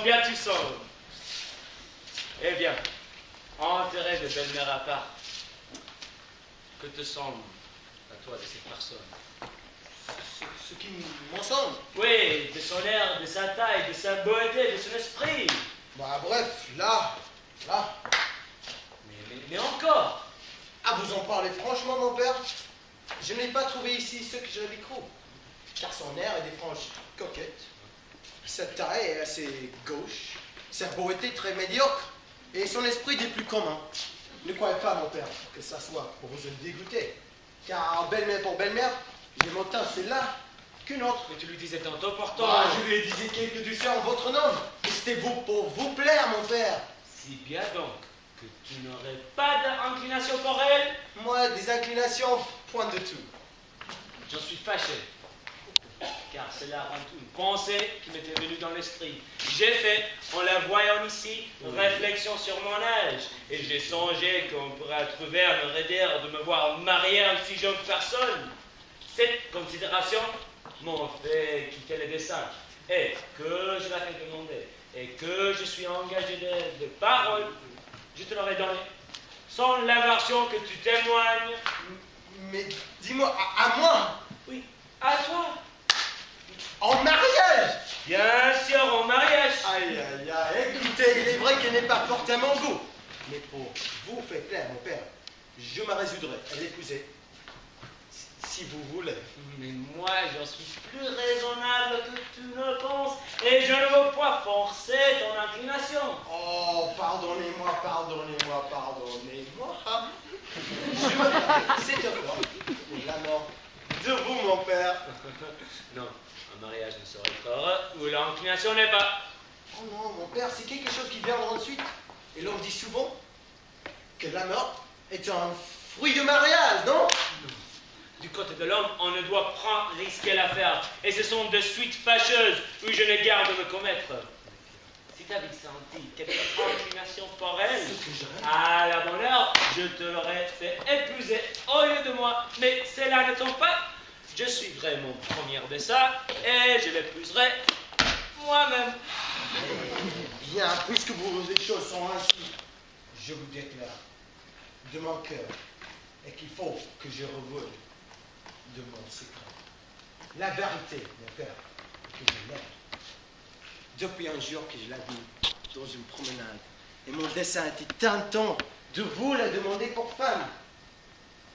Bien tu sembles. Eh bien, enterré de belle-mère à part, que te semble à toi de cette personne? Ce qui m'en semble. Oui, de son air, de sa taille, de sa beauté, de son esprit. Bah bref, là. Mais encore. Ah, vous en parlez franchement, mon père? Je n'ai pas trouvé ici ce que j'avais cru. Car son air est des franges coquettes. Sa taille est assez gauche. Sa beauté très médiocre. Et son esprit des plus communs. Ne croyez pas, mon père, que ça soit pour vous dégoûter. Car belle-mère pour belle-mère, j'aime autant celle-là qu'une autre. Mais tu lui disais tantôt pourtant. Ah, je lui ai dit quelques douceurs en votre nom. Et c'était vous pour vous plaire, mon père. Si bien donc que tu n'aurais pas d'inclination pour elle? Moi, des inclinations, point de tout. J'en suis fâché. Car cela rend une pensée qui m'était venue dans l'esprit. J'ai fait, en la voyant ici, réflexion sur mon âge. Et j'ai songé qu'on pourrait trouver à me redire de me voir marier à une si jeune personne. Cette considération m'ont fait quitter le dessin. Et que je la fais demander, et que je suis engagé de parole, je te l'aurais donné. Sans l'aversion que tu témoignes. Mais dis-moi, à moi? Oui, à toi. En mariage? Bien sûr, en mariage. Aïe, aïe, aïe, écoutez, il est vrai qu'elle n'est pas porte à mon goût. Mais pour vous faire plaire, mon père, je me résoudrai à l'épouser. Si vous voulez. Mais moi, j'en suis plus raisonnable que tu ne penses. Et je ne veux pas forcer ton inclination. Oh, pardonnez-moi. Je me ferai cette fois pour la mort de vous, mon père. Non, un mariage ne saurait être heureux où l'inclination n'est pas. Oh non, mon père, c'est quelque chose qui viendra ensuite. Et l'on dit souvent que la mort est un fruit de mariage, non? Du côté de l'homme, on ne doit pas risquer l'affaire. Et ce sont de suites fâcheuses où je ne garde de me commettre. Si tu avais senti quelque inclination pour elle, à la bonne heure, je te l'aurais fait épouser au lieu de moi. Mais cela ne tombe pas. Je suivrai mon premier dessein et je l'épouserai moi-même. Bien, puisque les choses sont ainsi, je vous déclare de mon cœur et qu'il faut que je revole de mon secret. La vérité, mon père, que je l'aime. Depuis un jour que je l'ai vue dans une promenade, et mon dessein était tentant de vous la demander pour femme,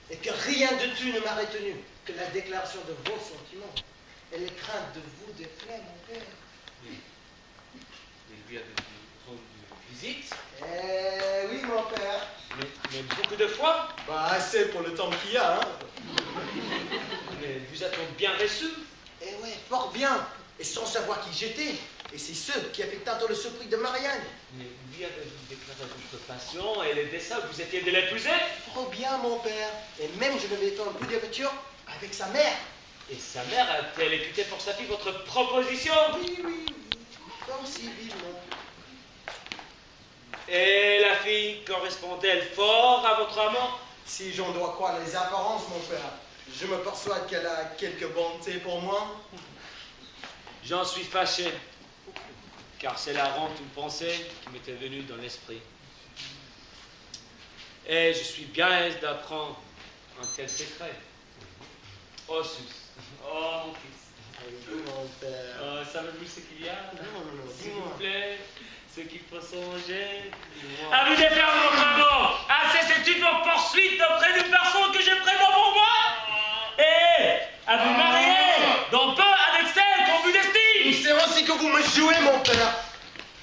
et que rien de tout ne m'a retenu que la déclaration de vos sentiments et les craintes de vous déplaire, mon père. Il lui a rendu visite. Eh oui, mon père. Mais beaucoup de fois. Bah, assez pour le temps qu'il y a, hein. Mais vous a-t-on bien reçu? Eh ouais, fort bien. Et sans savoir qui j'étais. Et c'est ce qui a fait tantôt le surpris de Marianne. Mais lui avez-vous déclaré votre passion et les desseins, vous étiez de l'épouser? Fort bien, mon père. Et même je devais faire un coup d'aventure avec sa mère. Et sa mère a-t-elle écouté pour sa fille votre proposition? Oui. Comme si vivement. Et la fille correspond-elle fort à votre amour? Si j'en dois croire les apparences, mon père, je me persuade qu'elle a quelque bonté pour moi. J'en suis fâché, car c'est la rend une pensée qui m'était venue dans l'esprit. Et je suis bien aise d'apprendre un tel secret. Oh, Sus, oh mon fils, Mon père. oh, savez-vous ce qu'il y a? Non, S'il dis-moi. vous plaît, ce qu'il faut songer. Dis-moi. À vous défaire votre amour, à cesser toute vos poursuites auprès d'une personne que je prétends pour moi, et à vous marier dans peu avec celle qu'on vous estime. C'est ainsi que vous me jouez, mon père.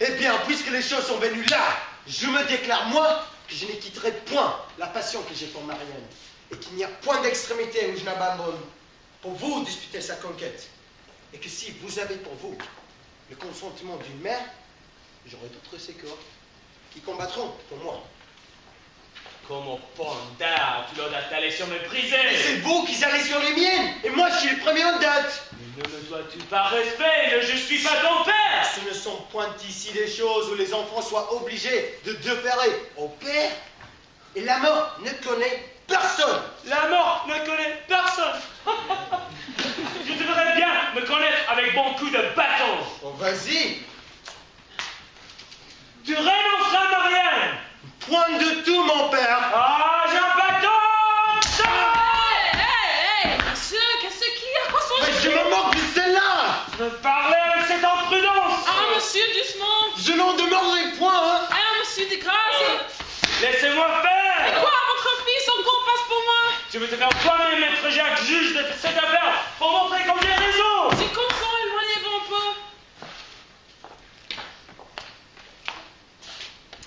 Eh bien, puisque les choses sont venues là, je me déclare, moi, que je ne quitterai point la passion que j'ai pour Marianne, et qu'il n'y a point d'extrémité où je n'abandonne pour vous disputer sa conquête, et que si vous avez pour vous le consentement d'une mère, j'aurai d'autres secours qui combattront pour moi. Comme au panda, tu l'audace d'aller sur me briser. Mais c'est vous qui allez sur les miennes, et moi je suis le premier en date. Mais ne me dois-tu pas respect, je suis pas ton père. Ce ne sont point ici des choses où les enfants soient obligés de déférer au père, et la mort ne connaît personne. La mort ne connaît personne. Je devrais bien me connaître avec bon coup de bâton. Bon, vas-y. Point de tout, mon père. Ah, Jean Baptiste! Hé, monsieur, qu'est-ce qu'il y a? Quoi sont Mais je me moque de celle-là. Je veux parler avec cette imprudence! Ah, monsieur, doucement. Je n'en demanderai point, hein. Ah, monsieur, de grâce. Laissez-moi faire! Quoi, votre fils encore passe pour moi? Je veux te faire toi-même, maître Jacques, juge de cette affaire, pour montrer comme j'ai raison! C'est comme ça, éloignez-vous un peu.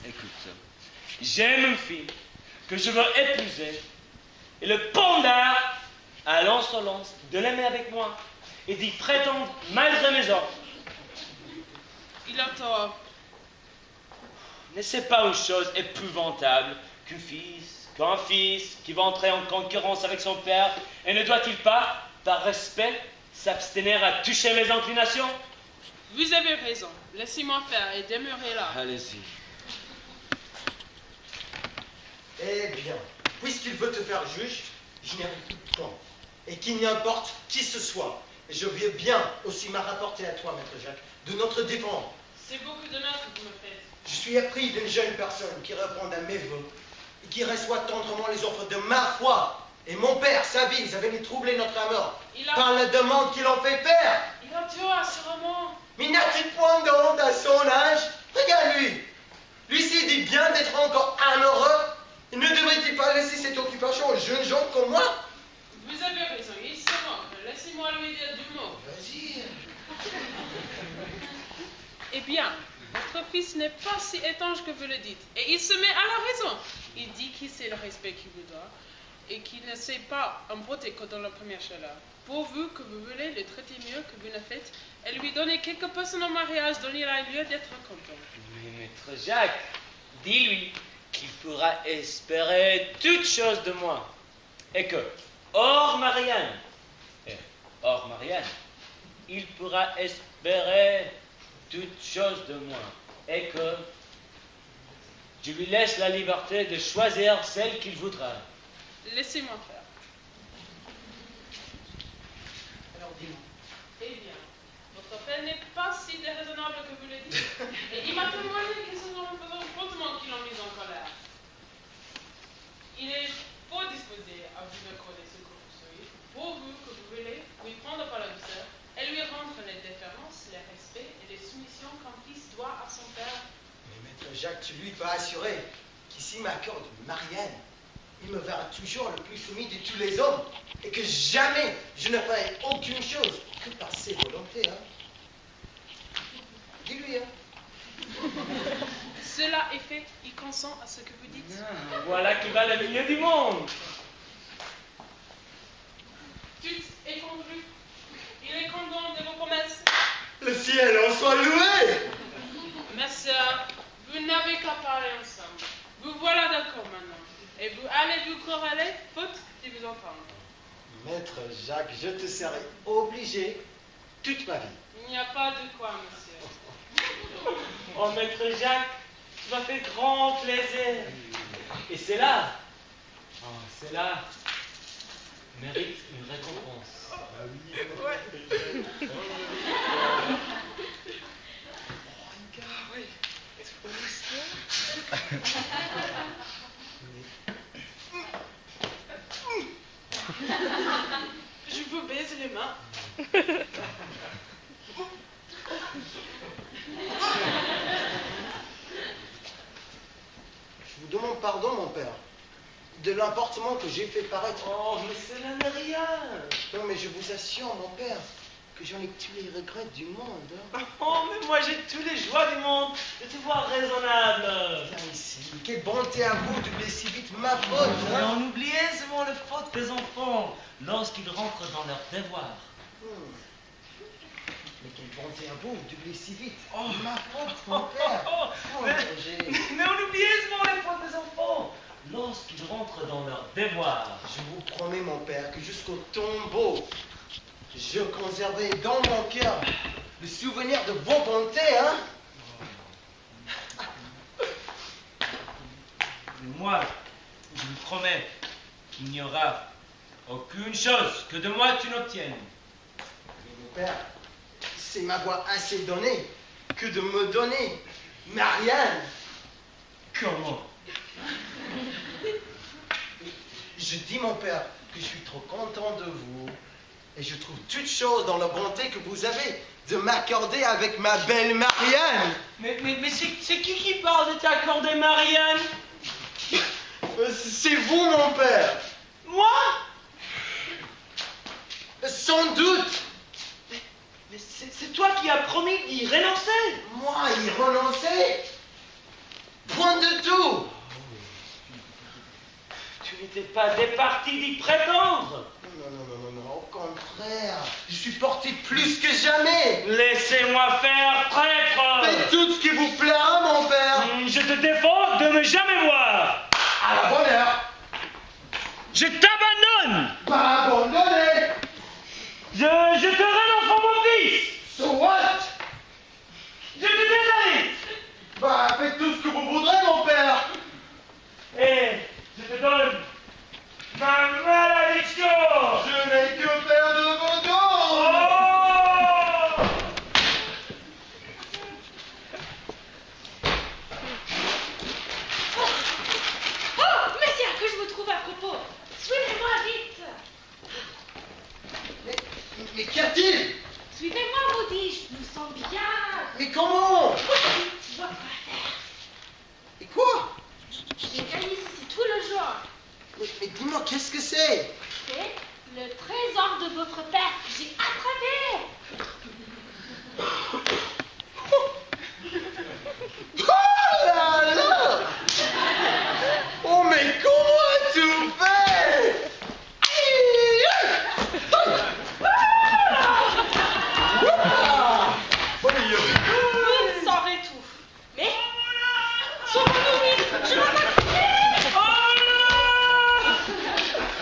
Écoute, j'aime une fille que je veux épouser, et le pendard a l'insolence de l'aimer avec moi, et d'y prétendre malgré mes ordres. Il a tort. N'est-ce pas une chose épouvantable qu'un fils qui va entrer en concurrence avec son père, et ne doit-il pas, par respect, s'abstenir à toucher mes inclinations? Vous avez raison. Laissez-moi faire et demeurez là. Allez-y. Eh bien, puisqu'il veut te faire juge, je n'y arrive point. Et qu'il n'importe qui ce soit. Et je veux bien aussi me rapporter à toi, maître Jacques, de notre défendre. C'est beaucoup d'honneur que vous me faites. Je suis épris d'une jeune personne qui répond à mes vœux et qui reçoit tendrement les offres de ma foi. Et mon père, sa vie, ils avaient troublé notre amour par la demande qu'il en fait faire. Il a tort, assurément. Mais n'a-t-il point de honte à son âge? Regarde-lui. Lui-ci dit bien d'être encore amoureux. Ne devrait-il pas laisser cette occupation aux jeunes gens comme moi? Vous avez raison, il se moque. Laissez-moi lui dire du mot. Vas-y. Eh bien, votre fils n'est pas si étanche que vous le dites. Et il se met à la raison. Il dit qu'il sait le respect qu'il vous doit et qu'il ne sait pas emporter que dans la première chaleur. Pourvu que vous voulez le traiter mieux que vous ne faites et lui donner quelques personnes en mariage dont il a lieu d'être content. Mais maître Jacques, dis-lui qu'il pourra espérer toute chose de moi. Et que, hors Marianne, il pourra espérer toute chose de moi. Et que je lui laisse la liberté de choisir celle qu'il voudra. Laissez-moi faire. Alors dis-moi. Eh bien, votre père n'est pas si déraisonnable que vous le dites. Et il m'a témoigné que ce sont les comportements qui l'ont mis en colère. Il est fort disposé à vous accorder ce que vous soyez, pourvu que vous voulez lui prendre par la douceur et lui rendre les déférences, les respects et les soumissions qu'un fils doit à son père. Mais maître Jacques, tu lui peux assurer qu'ici m'accorde Marianne, il me verra toujours le plus soumis de tous les hommes et que jamais je ne ferai aucune chose que par ses volontés. Hein. Dis-lui, hein. Cela est fait, il consent à ce que vous dites. Voilà qui va le milieu du monde. Tout est convenu. Il est content de vos promesses. Le ciel en soit loué. Ma sœur, vous n'avez qu'à parler ensemble. Vous voilà d'accord maintenant. Et vous allez vous corréler, faute de vous entendre. Maître Jacques, je te serai obligé toute ma vie. Il n'y a pas de quoi, monsieur. Oh, maître Jacques, tu m'as fait grand plaisir. Et cela mérite une récompense. Ah oui. Je vous baise les mains. Je vous demande pardon, mon père, de l'emportement que j'ai fait paraître. Oh, mais cela n'est rien. Non, mais je vous assure, mon père, que j'en ai tous les regrets du monde. Hein. Oh, mais moi j'ai tous les joies du monde de te voir raisonnable. Viens ici. Quelle bonté à vous d'oublier si vite ma faute. Mais Hein. on oublie aisément les fautes des enfants lorsqu'ils rentrent dans leurs devoirs. Mais quelle bonté à vous d'oublier si vite. Oh. Ma faute, mon père. Oh, mais, Roger. mais on oublie aisément les fautes des enfants lorsqu'ils rentrent dans leurs devoirs. Je vous promets, mon père, que jusqu'au tombeau, je conserverai dans mon cœur le souvenir de vos bontés, hein. Mais moi, je vous promets qu'il n'y aura aucune chose que de moi tu n'obtiennes. Mais mon père, c'est ma voix assez donnée que de me donner Marianne. Comment? Je dis, mon père, que je suis trop content de vous. Et je trouve toute chose dans la bonté que vous avez de m'accorder avec ma belle Marianne. Mais c'est qui parle de t'accorder, Marianne? C'est vous, mon père. Moi? Sans doute. Mais c'est toi qui as promis d'y renoncer. Moi, y renoncer? Point de tout. Tu n'étais pas départi d'y prétendre. Non, au contraire. Je suis porté plus que jamais. Laissez-moi faire, prêtre. Faites tout ce qui vous plaira, mon père. Je te défends de ne jamais voir. À la bonne heure. Je t'abandonne. Pas abandonné. Je te renonce pour mon fils. So what? Je te déshérite. Faites tout ce que vous voudrez, mon père. Et je te donne ma malédiction. Je n'ai que faire de vos dons. Oh! Oh, messieurs, que je vous trouve à propos. Suivez-moi vite. Mais qu'y a-t-il? Suivez-moi, vous dis-je. Nous sommes bien. Mais comment? Votre affaire. Et quoi? J'ai gagné ici tout le jour. Mais dis-moi, qu'est-ce que c'est? C'est le trésor de votre père que j'ai attrapé. Oh là là! Oh, mais comment as-tu fait? Vous saurez tout. Mais, sauvons-nous vite. Je vais m'attaquer.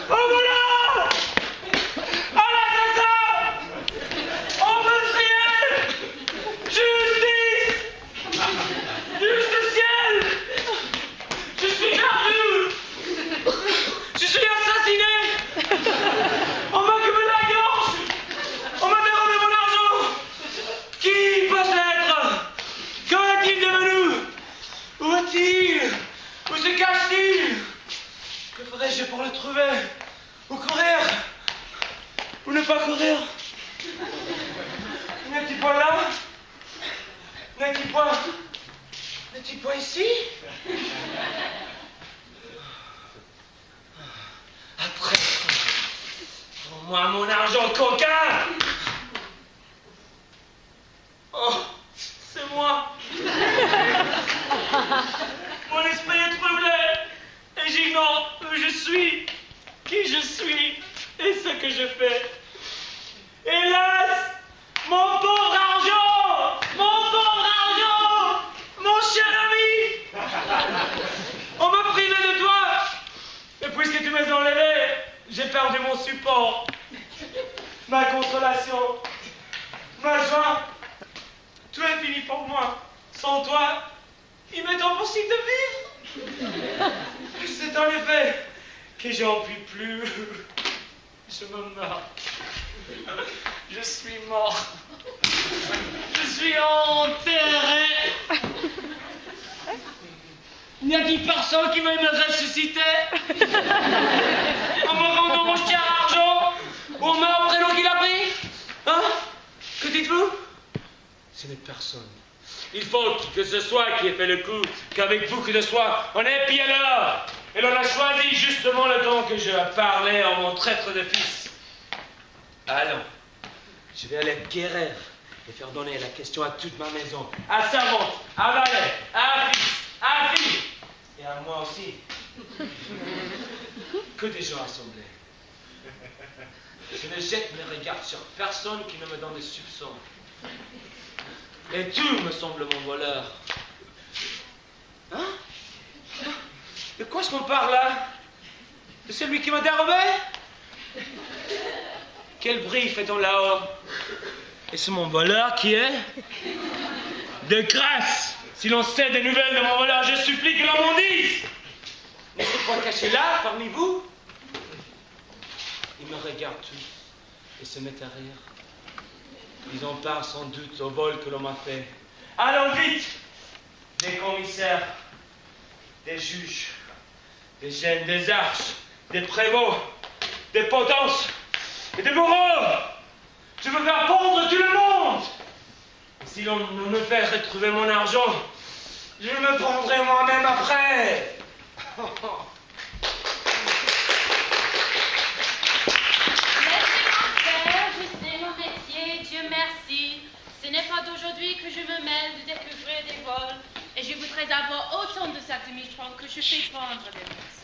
Oh voilà! À l'assassin! On veut crier! Justice! Justiciel! Je suis perdu! Je suis assassiné! On m'a coupé la gorge! On m'a dérobé mon argent! Qui peut être? Qu'en est-il devenu? Où est-il? Où se cache-t-il? Que ferais-je pour le trouver? Où courir? Ou ne pas courir? N'est-il pas là? N'est-il pas ici? Après, rends-moi mon argent coquin! Oh, c'est moi! Mon esprit est troublé et j'ignore où je suis, qui je suis et ce que je fais. Hélas, mon pauvre argent! Mon pauvre argent! Mon cher ami! On m'a privé de toi! Et puisque tu m'as enlevé, j'ai perdu mon support, ma consolation, ma joie. Tout est fini pour moi. Sans toi, il m'est impossible de vivre. C'est en effet que j'en puis plus. Je me meurs. Je suis mort. Je suis enterré. N'y a-t-il personne qui veuille me ressusciter? En me rendant mon cher argent? Ou en me prénom qu'il a pris? Hein? Que dites-vous? Ce n'est personne. Il faut que ce soit qui ait fait le coup, qu'avec beaucoup de soin, on ait pillé l'or. Et l'on a choisi justement le temps que je parlais en mon traître de fils. Allons, je vais aller quérir et faire donner la question à toute ma maison, à servante, à valet, à fils, à fille, et à moi aussi. Que des gens assemblés. Je ne jette mes regards sur personne qui ne me donne des soupçons. Et tout me semble mon voleur. Hein? De quoi est-ce qu'on parle là? De celui qui m'a dérobé? Quel bruit fait-on là-haut? Et c'est mon voleur qui est? De grâce, si l'on sait des nouvelles de mon voleur, je supplie que l'on m'en dise. N'est-ce pas caché là, parmi vous? Ils me regardent tous et se mettent à rire. Ils en parlent sans doute au vol que l'on m'a fait. Allons vite! Des commissaires, des juges, des gènes, des arches, des prévôts, des potences et des bourreaux. Je veux faire pendre tout le monde. Et si l'on ne me fait retrouver mon argent, je me prendrai moi-même après. Laissez-moi faire, je sais mon métier, Dieu merci. Ce n'est pas d'aujourd'hui que je me mêle de découvrir des vols, et je voudrais avoir autant de sacs de microns que je fais pendre des messes.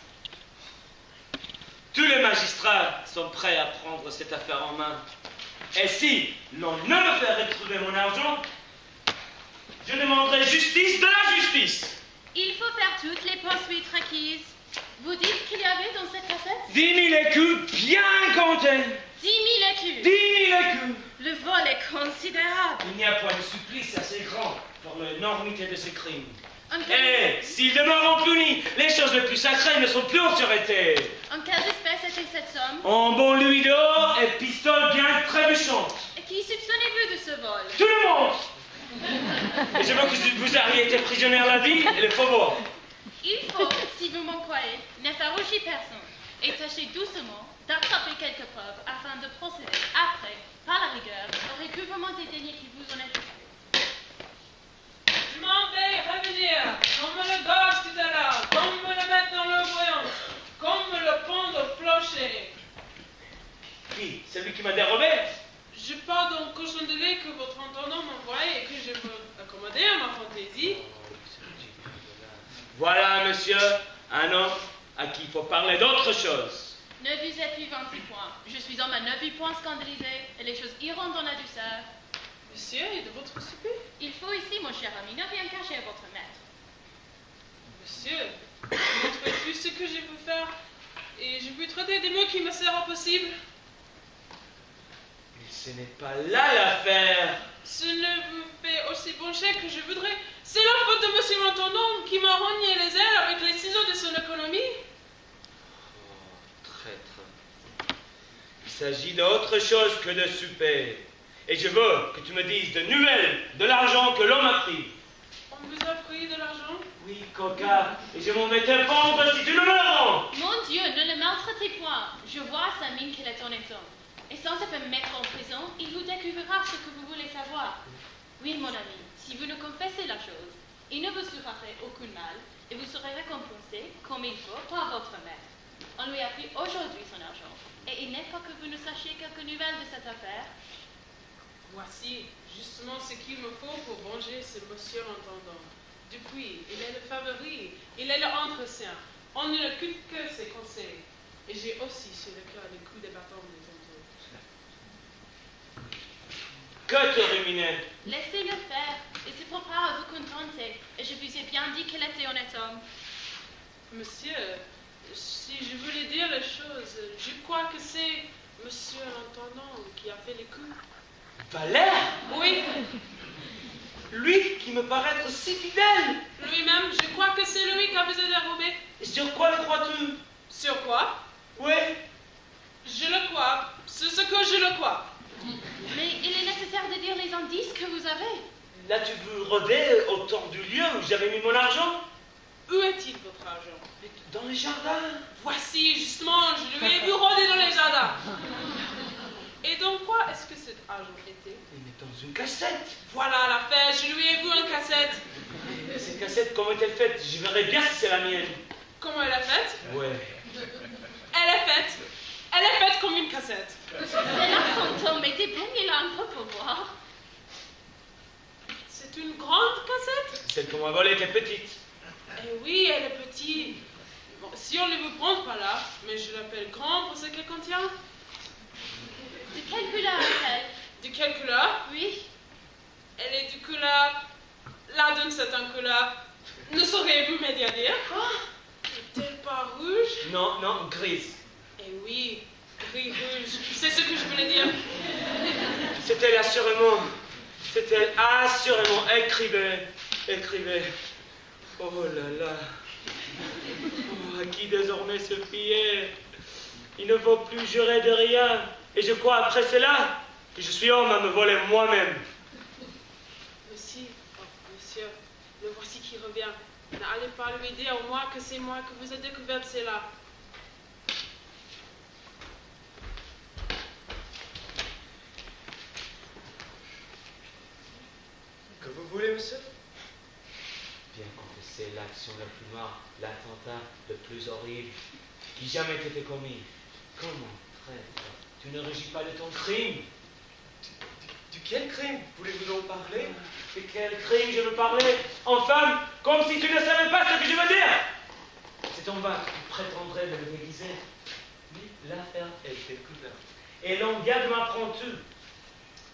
Tous les magistrats sont prêts à prendre cette affaire en main. Et si l'on ne me fait retrouver mon argent, je demanderai justice de la justice. Il faut faire toutes les poursuites requises. Vous dites qu'il y avait dans cette cassette 10 000 écus bien comptés. 10 000 écus. 10 000 écus. Le vol est considérable. Il n'y a point de supplice assez grand pour l'énormité de ces crimes. En Et s'ils demeurent impunis, les choses les plus sacrées ne sont plus en sûreté. En quelles espèces était cette somme? En bon louis d'or et pistoles bien trébuchantes. Et qui soupçonnez-vous de ce vol? Tout le monde. Et je veux que vous ayez été prisonnière la vie et le faubourg. Il faut, si vous m'en croyez, ne faire rougir personne et tâcher doucement d'attraper quelques preuves afin de procéder après, par la rigueur, au recouvrement des deniers qui vous en est occupé. Je m'en vais revenir. Qu'on me le gorge tout à l'heure. Qu'on me le mette dans l'eau bouillante. Qu'on me le pende au clocher. Qui? Celui qui m'a dérobé? Je pars dans le cochon de lait que votre intendant m'a envoyé et que je veux accommoder à ma fantaisie. Voilà, monsieur, un homme à qui il faut parler d'autre chose. Ne vous épouvantez point. Je suis homme à ne plus point scandalisé et les choses iront dans la douceur. Monsieur, et de votre souper? Il faut ici, mon cher ami, ne rien cacher à votre maître. Monsieur, montrez tout ce que je peux faire et je peux traiter des mots qui me seront possibles. Mais ce n'est pas là l'affaire. Ce ne vous fait aussi bon chèque que je voudrais. C'est la faute de monsieur l'intendant qui m'a rogné les ailes avec les ciseaux de son économie. Oh, traître. Il s'agit d'autre chose que de souper. Et je veux que tu me dises de nouvelles de l'argent que l'homme a pris. On vous a pris de l'argent? Oui, coquin, et je m'en mettais pendre si tu ne me le rends. Mon Dieu, ne le maltraitez point. Je vois à sa mine qu'il est honnête homme. Et sans se faire mettre en prison, il vous découvrira ce que vous voulez savoir. Oui, mon ami, si vous nous confessez la chose, il ne vous souffrira aucun mal, et vous serez récompensé, comme il faut, par votre maître. On lui a pris aujourd'hui son argent, et il n'est pas que vous ne sachiez quelques nouvelles de cette affaire. Voici justement ce qu'il me faut pour venger ce monsieur l'intendant. Depuis, il est le favori, il est le entretien. On ne l'écoute que ses conseils. Et j'ai aussi sur le cœur les coups de bâton de tantôt. Que te ruminer? Laissez-le faire, et se prépare à vous contenter, et je vous ai bien dit qu'il était honnête homme. Monsieur, si je voulais dire les choses, je crois que c'est monsieur l'intendant qui a fait les coups. Valère? Oui, Lui qui me paraît être si fidèle. lui-même, je crois que c'est lui qui a besoin de dérobé. Et sur quoi le crois-tu? Sur quoi? Oui. Je le crois. C'est ce que je le crois. Mais il est nécessaire de dire les indices que vous avez. L'as-tu vu rôder autour du lieu où j'avais mis mon argent? Où est-il votre argent? Dans les jardins. Voici, justement, je lui ai vu rôder dans les jardins. Et donc, quoi est-ce que cet argent était? Il est dans une cassette. Voilà l'affaire, je lui ai vu une cassette. Et cette cassette, comment est-elle faite? Je verrai bien si c'est la mienne. Comment elle est faite? Ouais. Elle est faite. Elle est faite comme une cassette. C'est la fantôme, et débrouillez-la un peu pour voir. C'est une grande cassette? Celle qu'on m'a volée était petite. Eh oui, elle est petite. Bon, si on ne veut prendre pas là, mais je l'appelle grand pour ce qu'elle contient. De quelle couleur est-elle? De quelle couleur? Oui. Elle est de couleur... Là, d'une certaine couleur. Ne sauriez-vous m'aider à dire? Est-elle pas rouge? Non, non, grise. Eh oui, gris-rouge. C'est ce que je voulais dire. C'était assurément. C'était assurément. Écrivez. Écrivez. Oh là là. Oh, à qui désormais se fier? Il ne faut plus jurer de rien. Et je crois après cela que je suis homme à me voler moi-même. Monsieur, le voici qui revient. N'allez pas lui dire au moins que c'est moi que vous avez découvert cela. c'est l'action la plus noire, l'attentat le plus horrible qui jamais été commis. Comment, traître, tu ne rugis pas de ton crime? De quel crime voulez-vous donc parler? De quel crime je veux parler? Enfin, comme si tu ne savais pas ce que je veux dire! C'est en vain que tu prétendrais me le déguiser. Oui, l'affaire est découverte. Et l'on m'apprend tout.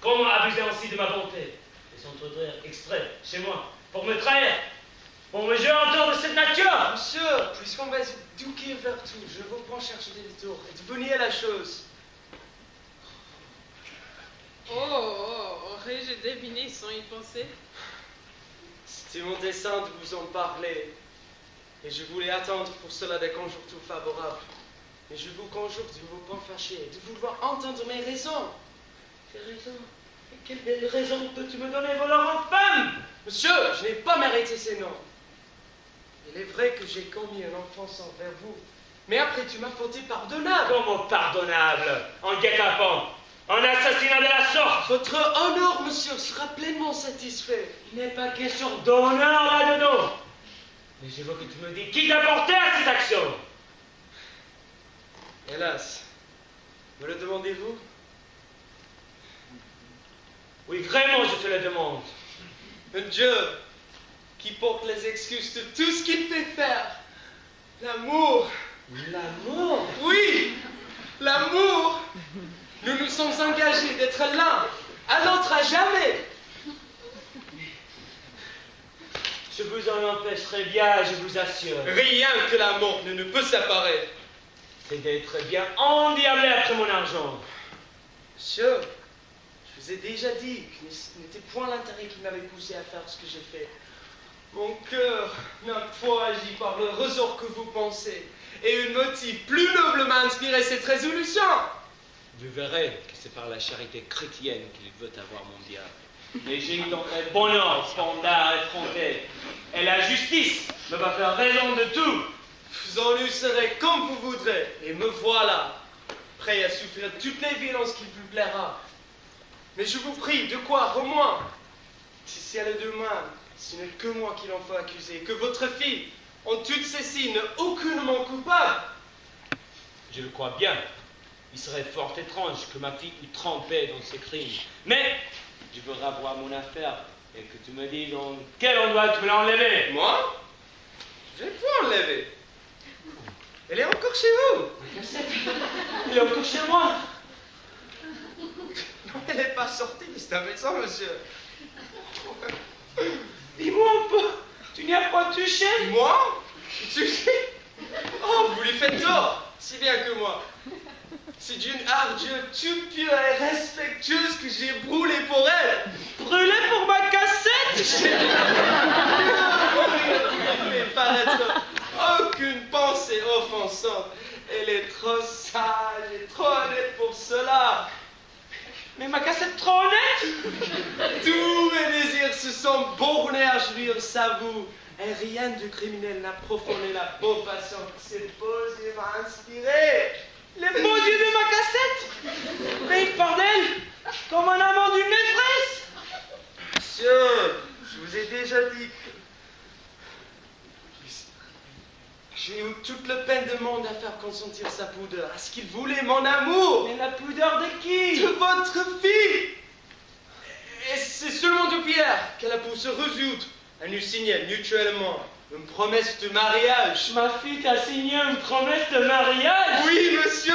Comment abuser ainsi de ma bonté? Et s'introduire exprès chez moi pour me trahir, pour me jouer en tort de cette nature. Monsieur, puisqu'on va s'éduquer vers tout, je vous prends chercher des détours et devenir la chose. Aurais-je deviné sans y penser? C'était mon dessein de vous en parler. Et je voulais attendre pour cela des conjonctures favorables. Mais je vous conjure de vous pas fâcher, de vouloir entendre mes raisons. Quelle raison? Et quelle belle raison peux-tu me donner, voleur infâme? Monsieur, je n'ai pas mérité ces noms. Il est vrai que j'ai commis une offense envers vous. Mais après, tu m'as faute pardonnable. Comment pardonnable? En guet-apens, en assassinat de la sorte. Votre honneur, monsieur, sera pleinement satisfait. Il n'est pas question d'honneur là-dedans. Mais je veux que tu me dis qui t'a porté à cette action. Hélas, me le demandez-vous? Oui, vraiment, je te le demande. Un Dieu qui porte les excuses de tout ce qu'il fait faire. L'amour. L'amour? Oui, l'amour. Nous nous sommes engagés d'être l'un à l'autre à jamais. Je vous en empêcherai bien, je vous assure. Rien que la mort ne nous peut séparer. C'est d'être bien endiablé après mon argent. Monsieur, je vous ai déjà dit que ce n'était point l'intérêt qui m'avait poussé à faire ce que j'ai fait. Mon cœur n'a point agi par le ressort que vous pensez, et un motif plus noble m'a inspiré cette résolution. Vous verrez que c'est par la charité chrétienne qu'il veut avoir mon diable. Les gîtes ont un bonheur, standard effronté. Et la justice me va faire raison de tout. Vous en serez comme vous voudrez, et me voilà, prêt à souffrir toutes les violences qu'il vous plaira. Mais je vous prie, de quoi, au moins, si c'est le demain, ce n'est que moi qui l'en faut accuser, que votre fille, en toutes ces signes, aucunement coupable. Je le crois bien. Il serait fort étrange que ma fille eût trempé dans ces crimes. Mais je veux revoir mon affaire et que tu me dis dans quel endroit tu me l'as enlevée. Moi? Je vais pas enlever. Elle est encore chez vous. Je sais. Il est encore chez moi. Non, elle n'est pas sortie de cette maison, monsieur. Dis-moi un peu. Tu n'y as pas touché? Moi? Touché? Oh, vous lui faites tort, si bien que moi. C'est d'une ardeur toute pure et respectueuse que j'ai brûlé pour elle. Brûlé pour ma cassette? J'ai fait paraître aucune pensée offensante. Elle est trop sage et trop honnête pour cela. Mais ma cassette trop honnête? Tous mes désirs se sont bornés à jouir sa vous. Et rien de criminel n'a profané la beau passion que cette beaux yeux m'a inspiré. Les beaux yeux de ma cassette? Mais il parle d'elle comme un amant d'une maîtresse. Monsieur, je vous ai déjà dit que j'ai eu toute la peine du monde à faire consentir sa pudeur, à ce qu'il voulait mon amour. Mais la pudeur de qui? De votre fille. Et c'est seulement de Pierre qu'elle a pu se résoudre à nous signer mutuellement une promesse de mariage. Ma fille t'a signé une promesse de mariage? Oui, monsieur,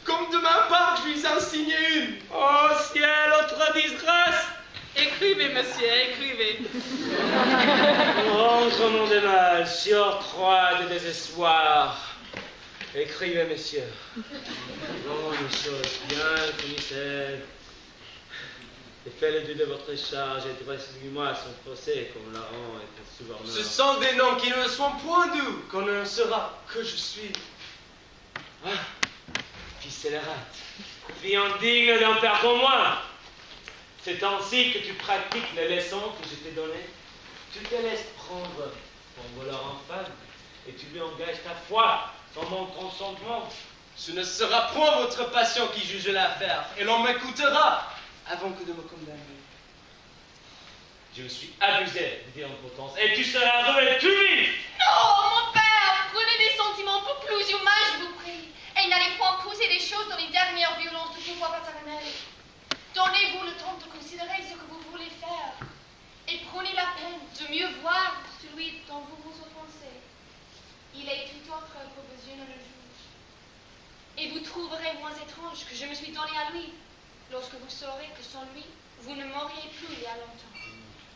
comme de ma part, je lui ai signé une. Oh ciel, autre disgrâce! Écrivez, monsieur, écrivez. Rentrement de mal, sur 3 de désespoir. Écrivez, messieurs. Non, une chose bien, commissaire. Et faites le dû de votre charge et dressez-moi son procès comme la rend et pour souverain. Ce sont des noms qui ne sont point doux, qu'on ne saura que je suis. Ah, fils scélérate, fille indigne d'un père comme moi. C'est ainsi que tu pratiques les leçons que je t'ai données. Tu te laisses prendre pour voleur infâme et tu lui engages ta foi sans mon consentement. Ce ne sera point votre passion qui juge l'affaire, et l'on m'écoutera avant que de me condamner. Je me suis abusé de tes impotence et tu seras heureux tout vite. Non, mon père, prenez des sentiments pour plus humains, je vous prie. Et n'allez point pousser les choses dans les dernières violences de pouvoir paternel. Donnez-vous le temps de considérer ce que vous voulez faire. Et prenez la peine de mieux voir celui dont vous vous offensez. Il est tout autre que vos yeux ne le jugent. Et vous trouverez moins étrange que je me suis donné à lui, lorsque vous saurez que sans lui, vous ne m'auriez plus il y a longtemps.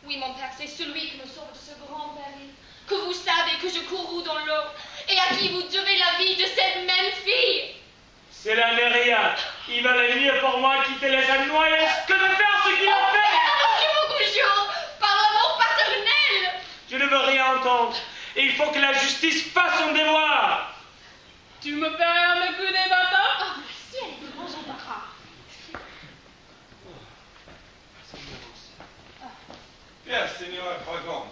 Oui, mon père, c'est celui qui me sauve de ce grand péril, que vous savez que je courroux dans l'eau, et à qui vous devez la vie de cette même fille. Cela n'est rien. Il valait mieux pour moi qu'il te laisse à noyer que de faire ce qu'il a fait. Arrangez-vous, Goujon, par l'amour paternel. Je ne veux rien entendre. Et il faut que la justice fasse son devoir. Tu me fais rien me coups des bâtards? Oh, si elle est grand embarras. Bien, Seigneur Dragon,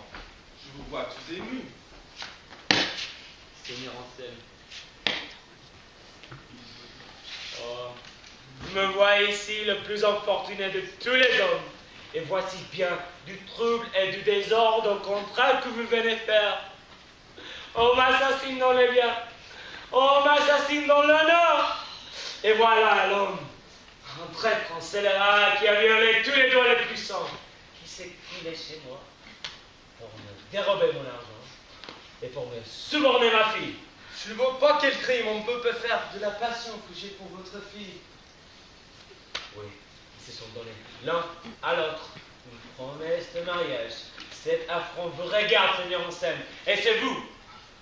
je vous vois tous émus. Seigneur Anselme. Oh, je me vois ici le plus infortuné de tous les hommes. Et voici bien du trouble et du désordre au contraire que vous venez faire. On m'assassine dans les biens. On m'assassine dans l'honneur. Et voilà l'homme, un traître, un scélérat qui a violé tous les droits les puissants, qui s'est coulé chez moi pour me dérober mon argent et pour me suborner ma fille. Je ne vois pas quel crime on peut faire de la passion que j'ai pour votre fille. Oui, ils se sont donnés l'un à l'autre une promesse de mariage. Cet affront vous regarde, Seigneur Anselme, et c'est vous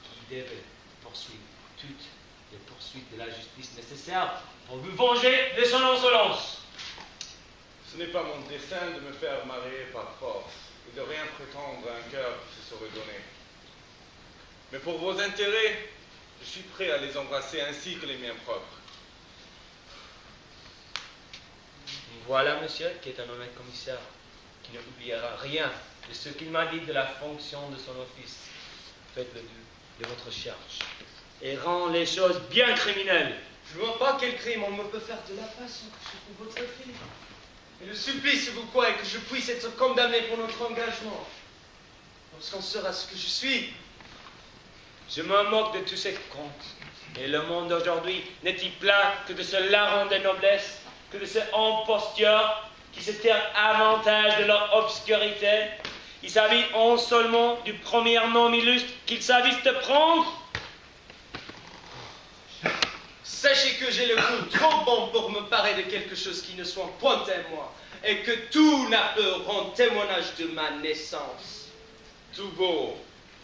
qui devez poursuivre toutes les poursuites de la justice nécessaires pour vous venger de son insolence. Ce n'est pas mon dessein de me faire marier par force et de rien prétendre à un cœur qui se serait donné. Mais pour vos intérêts, je suis prêt à les embrasser ainsi que les miens propres. Voilà, monsieur, qui est un honnête commissaire, qui ne oubliera rien de ce qu'il m'a dit de la fonction de son office. Faites-le de votre charge et rend les choses bien criminelles. Je ne vois pas quel crime on me peut faire de la passion que j'ai pour votre fille. Et le supplice, vous croyez que je puisse être condamné pour notre engagement lorsqu'on saura ce que je suis? Je me moque de tous ces contes. Et le monde d'aujourd'hui n'est-il plein que de ce larron de noblesse, que de ces imposteurs qui se tirent avantage de leur obscurité? Ils s'habillent en seulement du premier nom illustre qu'ils savent de prendre. Sachez que j'ai le goût trop bon pour me parer de quelque chose qui ne soit point témoin, et que tout n'a peut rendre témoignage de ma naissance. Tout beau,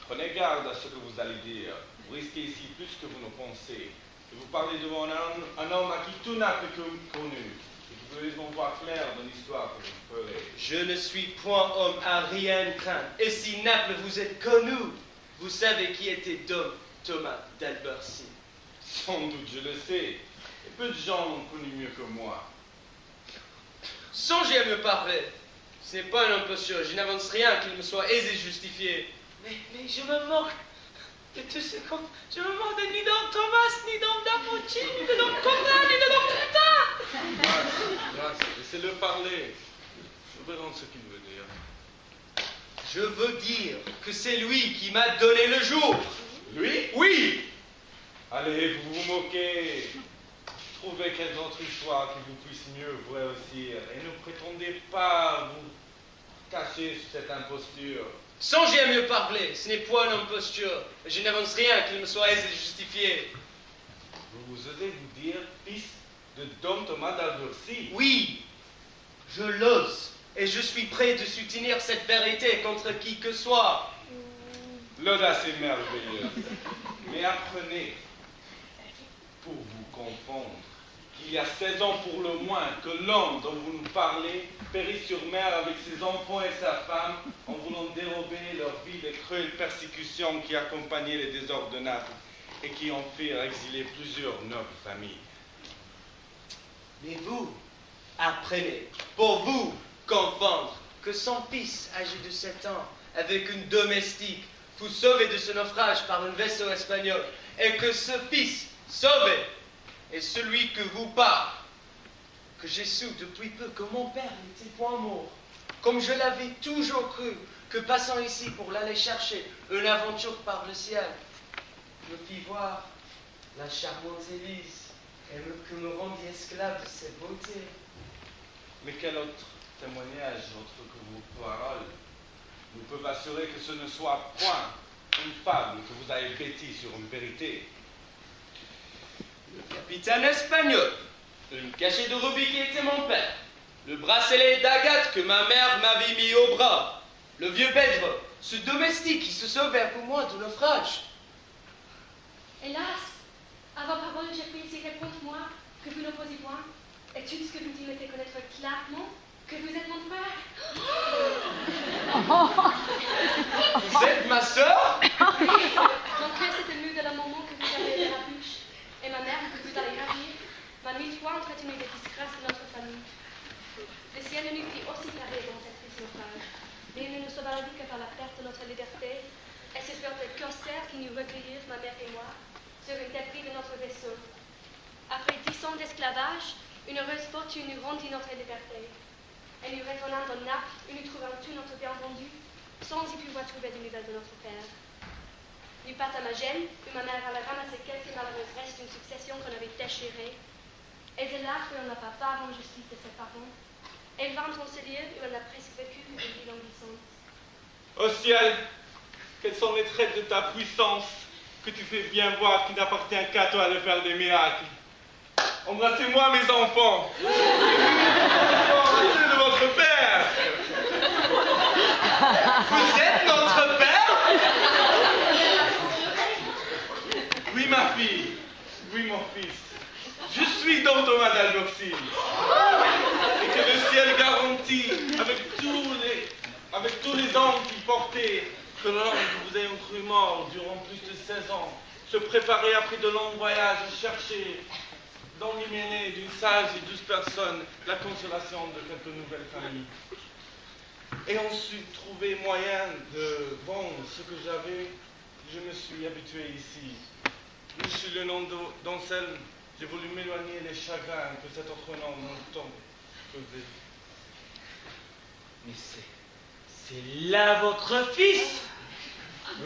prenez garde à ce que vous allez dire. Vous risquez ici plus que vous ne pensez. Et vous parlez devant un homme à qui tout n'a que connu. Et vous devez donc voir clair dans l'histoire que vous ferez. Je ne suis point homme à rien craindre. Et si Naples vous êtes connu, vous savez qui était Dom Thomas d'Albercy. Sans doute, je le sais. Et peu de gens l'ont connu mieux que moi. Songez à me parler. Ce n'est pas un imposture. Je n'avance rien qu'il me soit aisé de justifier. Mais je me moque de tous ces contes. Je me moque de ni d'homme Thomas, ni d'homme d'Apotchi, ni de d'homme Conrad, ni de d'homme Crétin. Grâce, laissez-le parler. Je verrai ce qu'il veut dire. Je veux dire que c'est lui qui m'a donné le jour. Lui? Oui. Allez, vous vous moquez. Trouvez quelle autre histoire qui vous puisse mieux vous réussir. Et ne prétendez pas vous cacher sous cette imposture. Songez à mieux parler. Ce n'est point une imposture. Je n'avance rien qu'il me soit aisé de justifier. Vous osez vous dire fils de Dom Thomas d'Albercy? Oui, je l'ose. Et je suis prêt de soutenir cette vérité contre qui que soit. L'audace est merveilleuse. Mais apprenez, pour vous confondre, qu'il y a 16 ans pour le moins que l'homme dont vous nous parlez périt sur mer avec ses enfants et sa femme en voulant dérober leur vie des cruelles persécutions qui accompagnaient les désordres de Naples et qui en firent exiler plusieurs nobles familles. Mais vous, apprenez, pour vous, confondre que son fils, âgé de 7 ans, avec une domestique, fut sauvé de ce naufrage par un vaisseau espagnol, et que ce fils sauvé est celui que vous parle, que j'ai su depuis peu que mon père n'était point mort, comme je l'avais toujours cru, que passant ici pour l'aller chercher une aventure par le ciel, me fit voir la charmante Élise et que me rendit esclave de ses beautés. Mais quel autre témoignage autre que vos paroles nous peuvent assurer que ce ne soit point une fable que vous avez bâtie sur une vérité? Le capitaine espagnol, une cachette de rubis qui était mon père, le bracelet d'agate que ma mère m'avait mis au bras, le vieux Pedro, ce domestique qui se sauvait pour moi du naufrage. Hélas, à vos paroles, j'ai pu ici répondre-moi que vous n'opposez point, et tout ce que vous dites me fait connaître clairement que vous êtes mon frère. Vous êtes ma sœur? Mon cœur s'est ému de le moment que vous avez aidé la bûche, et ma mère, que vous allez ravir, m'a mille fois entretenu des disgrâces de notre famille. Le ciel ne nous fit aussi carré dans cette triste naufrage, mais il ne nous sauva la vie que par la perte de notre liberté, et ce furent des corsaires qui nous recueillirent, ma mère et moi, sur une débris de notre vaisseau. Après 10 ans d'esclavage, une heureuse fortune nous rendit notre liberté. Et nous retournâmes dans Naples, où nous trouvâmes tout notre bien rendu, sans y pouvoir trouver de nouvelles de notre père. Nous passâmes à Gênes, où ma mère allait ramasser quelques malheureux restes d'une succession qu'on avait déchirée. Et de là, où on n'a pas part en justice de ses parents, elle vint dans ce lieu où elle a presque vécu une vie languissante. Ô ciel, quels sont les traits de ta puissance que tu fais bien voir qu'il n'appartient qu'à toi de faire des miracles? Embrassez-moi, mes enfants. Embrassez de votre père. Vous êtes notre père? Oui, ma fille. Oui, mon fils. Je suis Don Thomas d'Alboxy. Et que le ciel garantit, avec tous les anges qu'il portait, que l'homme que vous ayez cru mort durant plus de 16 ans, se préparer après de longs voyages à chercher dans l'hyménée d'une sage et douce personne la consolation de quelques nouvelles familles. Et ensuite trouver moyen de vendre ce que j'avais, je me suis habitué ici. Je suis le nom d'Anselme, j'ai voulu m'éloigner des chagrins que cet autre nom longtemps causait. Mais c'est là votre fils?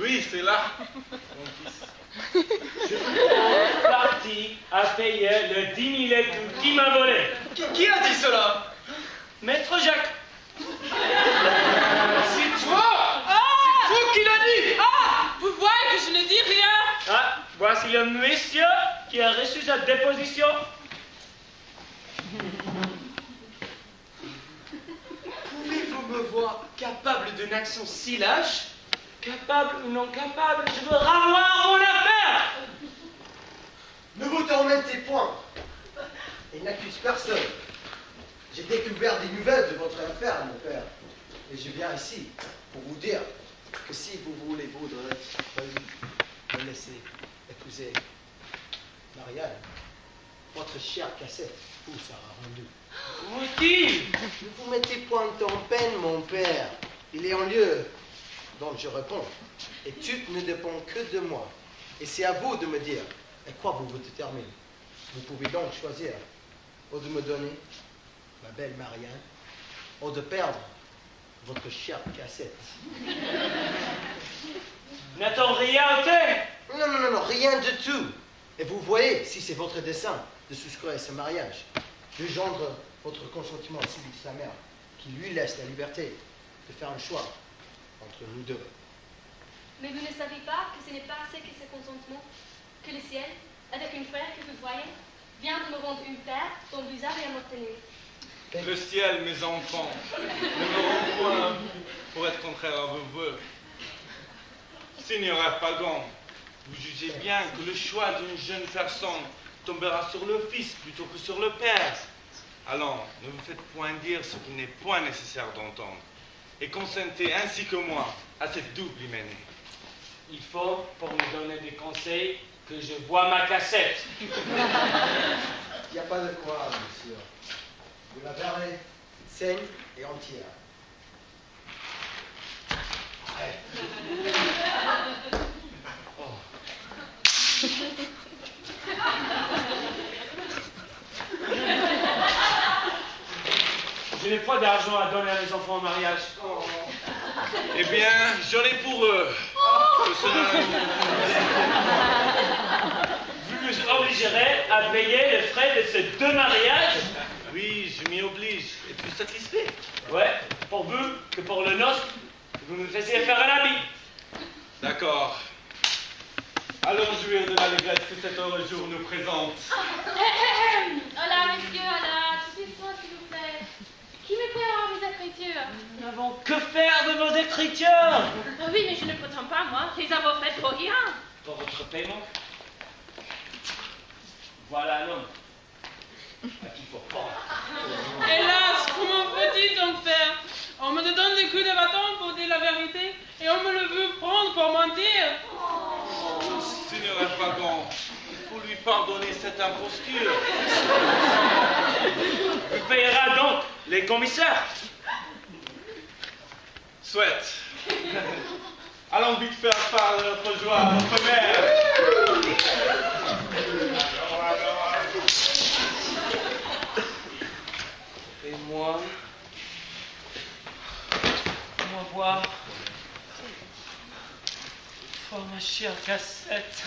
Oui, c'est là, mon fils. Je suis parti à payer le 10 000 écus qui m'a volé. Qui a dit cela? Maître Jacques. C'est toi! C'est toi qui l'as dit! Ah, vous voyez que je ne dis rien. Ah, voici le monsieur qui a reçu sa déposition. Pouvez-vous me voir capable d'une action si lâche? Capable ou non capable, je veux ravoir mon affaire. Ne vous tormentez point. Il n'accuse personne. J'ai découvert des nouvelles de votre affaire, mon père. Et je viens ici pour vous dire que si vous voulez me laisser épouser Marianne, votre chère cassette vous sera rendue. Où est-il? Ne vous mettez point en peine, mon père. Il est en lieu. Donc je réponds. Et tout ne dépend que de moi. Et c'est à vous de me dire à quoi vous vous déterminez. Vous pouvez donc choisir ou de me donner ma belle Marianne, ou de perdre votre chère cassette. N'a-t-on rien ôté? Non, rien du tout. Et vous voyez, si c'est votre dessein de souscrire à ce mariage, de gendre votre consentement à celui de sa mère, qui lui laisse la liberté de faire un choix entre nous deux. Mais vous ne savez pas que ce n'est pas assez que ce consentement, que le ciel, avec une frère que vous voyez, vient de me rendre une père dont vous avez à m'obtenir. Le ciel, mes enfants, ne me rend point à vous pour être contraire à vos voeux. Seigneur Pagan, vous jugez bien que le choix d'une jeune personne tombera sur le fils plutôt que sur le père. Alors, ne vous faites point dire ce qu'il n'est point nécessaire d'entendre, et consentez ainsi que moi à cette double hyménée. Il faut, pour me donner des conseils, que je voie ma cassette. Il n'y a pas de quoi, monsieur. Vous la verrez saine et entière. Je n'ai point trop d'argent à donner à mes enfants en mariage. Eh bien, j'en ai pour eux. Vous nous obligerez à payer les frais de ces 2 mariages? Oui, je m'y oblige. Êtes-vous satisfait? Ouais, pour vous que pour le nôtre, vous me faisiez faire un habit. D'accord. Allons jouir de l'allégresse que cet heureux jour nous présente. Hola, monsieur, hola. Suivez-moi, s'il vous plaît. Qui me paiera mes écritures? Nous n'avons que faire de vos écritures. Ah oui, mais je ne prétends pas, moi, les avoir faites pour rien. Pour votre paiement, voilà un homme à qui il faut prendre. Hélas, comment faut-il donc faire? On me donne des coups de bâton pour dire la vérité et on me le veut prendre pour mentir. Seigneur Dragon, il faut lui pardonner cette imposture. Vous payera donc les commissaires. Souhaite. Allons vite faire part de notre joie à notre mère. Et moi voir. Oh, ma chère cassette.